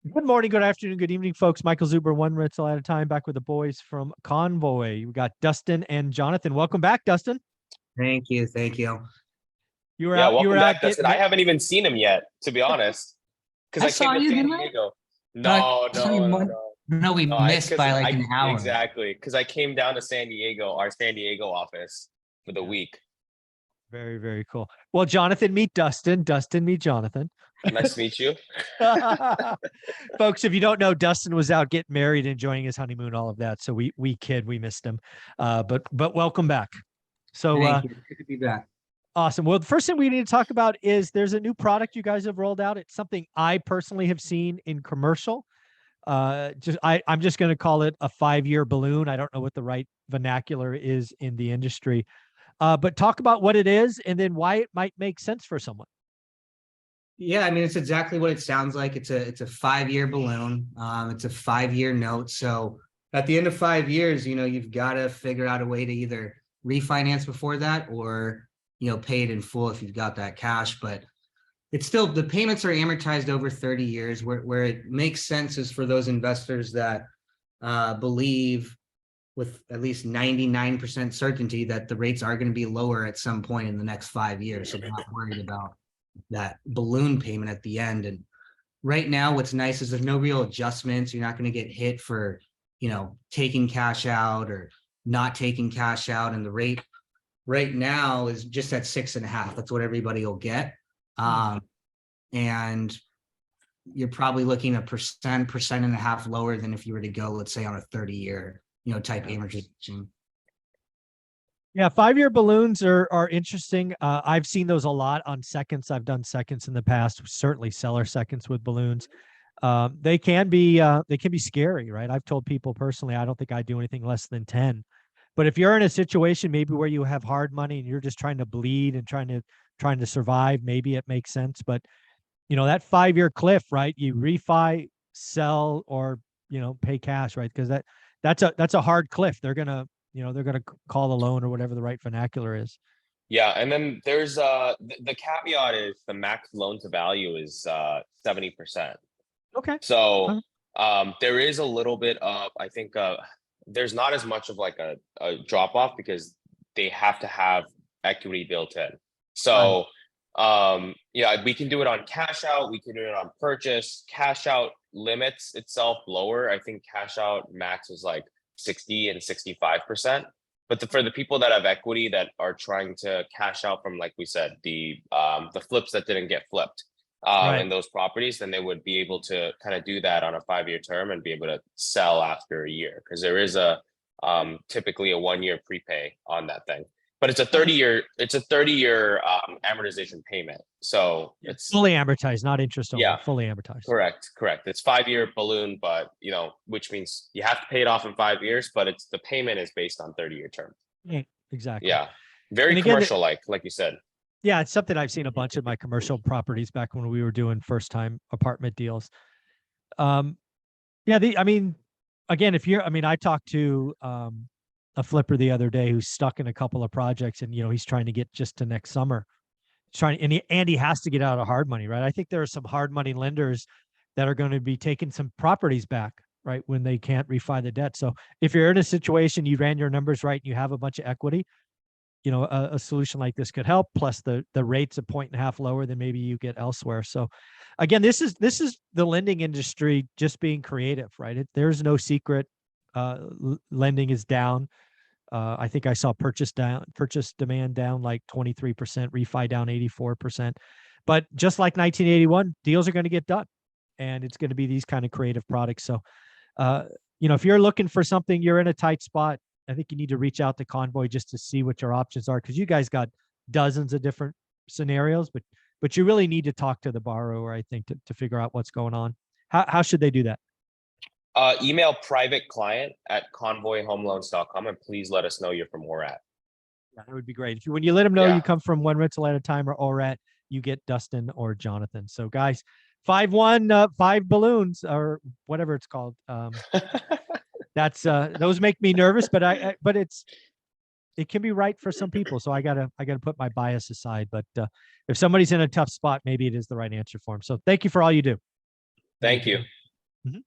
Good morning, good afternoon, good evening, folks. Michael Zuber, one rental at a time, back with the boys from Convoy. We got Dustin and Jonathan. Welcome back, Dustin. Thank you. Thank you. You were Yeah, out. You welcome were back, out Dustin. getting. I haven't even seen him yet, to be honest, because I saw came to you, San didn't I? Diego. No, No, we No, missed by like an hour. Exactly, because I came down to San Diego, our San Diego office for the week. Very, very cool. Well, Jonathan, meet Dustin. Dustin, meet Jonathan. Nice to meet you. Folks, if you don't know, Dustin was out getting married, enjoying his honeymoon, all of that. So we missed him. But welcome back. So Thank you. Good to be back. awesome. Well, the first thing we need to talk about is there's a new product you guys have rolled out. It's something I personally have seen in commercial. I'm just going to call it a 5-year balloon. I don't know what the right vernacular is in the industry. But talk about what it is and then why it might make sense for someone. Yeah, I mean, it's exactly what it sounds like. It's a 5-year balloon. It's a 5-year note. So at the end of 5 years, you've got to figure out a way to either refinance before that or, pay it in full if you've got that cash. But it's still, the payments are amortized over 30 years. Where it makes sense is for those investors that believe with at least 99% certainty that the rates are going to be lower at some point in the next 5 years. So they're not worried about that balloon payment at the end. And right now, what's nice is there's no real adjustments. You're not going to get hit for, taking cash out or not taking cash out. And the rate right now is just at 6.5. That's what everybody will get. And you're probably looking at percent and a half lower than if you were to go, let's say, on a 30-year, type amortization. Yeah, 5-year balloons are interesting. I've seen those a lot on seconds. I've done seconds in the past, certainly seller seconds with balloons. They can be scary, right? I've told people personally, I don't think I'd do anything less than 10. But if you're in a situation maybe where you have hard money and you're just trying to bleed and trying to survive, maybe it makes sense. But that 5-year cliff, right? You refi, sell, or pay cash, right? Because that's a hard cliff. They're gonna call the loan or whatever the right vernacular is. Yeah, and then there's the caveat is the max loan to value is 70%. Okay. So there is a little bit of, I think there's not as much of like a drop off because they have to have equity built in. So yeah, we can do it on cash out, we can do it on purchase. Cash out limits itself lower. I think cash out max is like 60 and 65%. But for the people that have equity that are trying to cash out from, like we said, the flips that didn't get flipped in those properties, then they would be able to kind of do that on a 5-year term and be able to sell after a year, because there is a typically a 1-year prepay on that thing. But it's a 30-year amortization payment. So it's fully amortized, not interest only. Yeah, fully amortized. Correct. It's 5-year balloon, but which means you have to pay it off in 5 years, but the payment is based on 30-year term. Yeah, exactly. Yeah. Very commercial, like you said. Yeah, it's something I've seen a bunch of my commercial properties back when we were doing first time apartment deals. Yeah, again, I talked to a flipper the other day who's stuck in a couple of projects, and he's trying to get just to next summer. He has to get out of hard money, right? I think there are some hard money lenders that are going to be taking some properties back, right, when they can't refi the debt. So if you're in a situation, you ran your numbers right, and you have a bunch of equity, a solution like this could help. Plus the rate's 1.5 lower than maybe you get elsewhere. So again, this is the lending industry just being creative, right? There's no secret. Lending is down. I think I saw purchase demand down like 23%, refi down 84%. But just like 1981, deals are going to get done, and it's going to be these kind of creative products. So, if you're looking for something, you're in a tight spot, I think you need to reach out to Convoy just to see what your options are, because you guys got dozens of different scenarios, but you really need to talk to the borrower, I think, to figure out what's going on. How should they do that? Email private client@convoyhomeloans.com and please let us know you're from ORAT. Yeah, that would be great. When you let them know you come from One Rental at a Time or ORAT, you get Dustin or Jonathan. So guys, 5 balloons or whatever it's called. That's those make me nervous, but it can be right for some people. So I gotta put my bias aside. But if somebody's in a tough spot, maybe it is the right answer for them. So thank you for all you do. Thank you. Mhm.